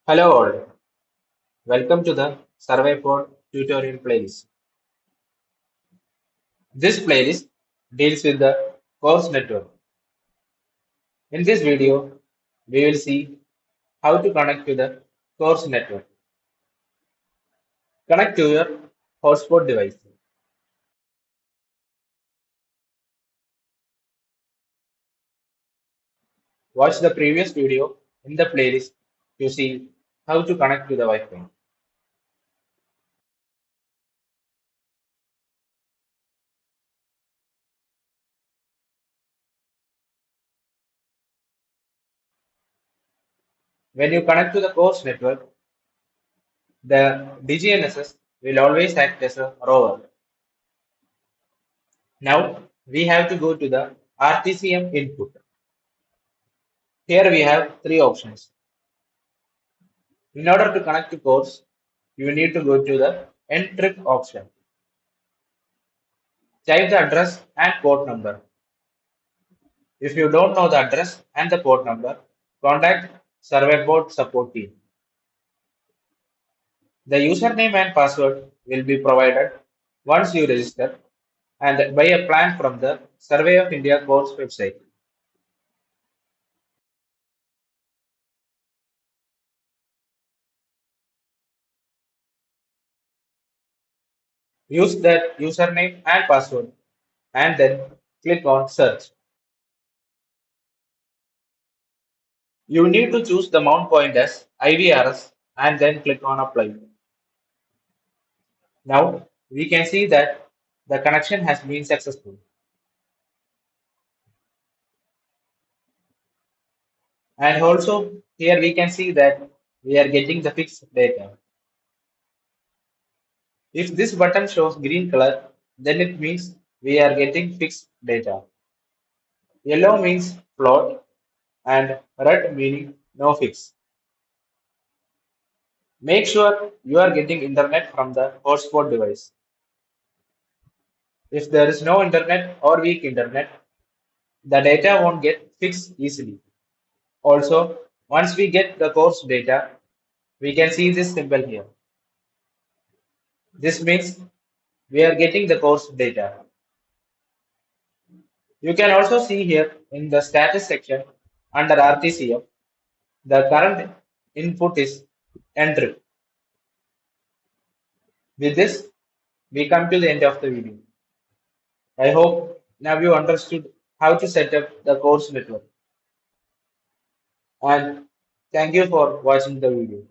Hello all, welcome to the SurveyPod tutorial playlist. This playlist deals with the course network. In this video, we will see how to connect to the course network. Connect to your hotspot device. Watch the previous video in the playlist to see how to connect to the Wi-Fi. When you connect to the course network, the DGNSS will always act as a rover. Now we have to go to the RTCM input. Here we have three options. In order to connect to course, you need to go to the N-trip option. Type the address and port number. If you don't know the address and the port number, contact SurveyPod support team. The username and password will be provided once you register and buy a plan from the Survey of India course website. Use that username and password and then click on search. You need to choose the mount point as IVRS and then click on apply. Now we can see that the connection has been successful. And also here we can see that we are getting the fixed data. If this button shows green color, then it means we are getting fixed data. Yellow means float and red meaning no fix. Make sure you are getting internet from the hotspot device. If there is no internet or weak internet, the data won't get fixed easily. Also, once we get the course data, we can see this symbol here. This means we are getting the course data. You can also see here in the status section under RTCF, the current input is entry. With this, we come to the end of the video. I hope now you understood how to set up the course network. And thank you for watching the video.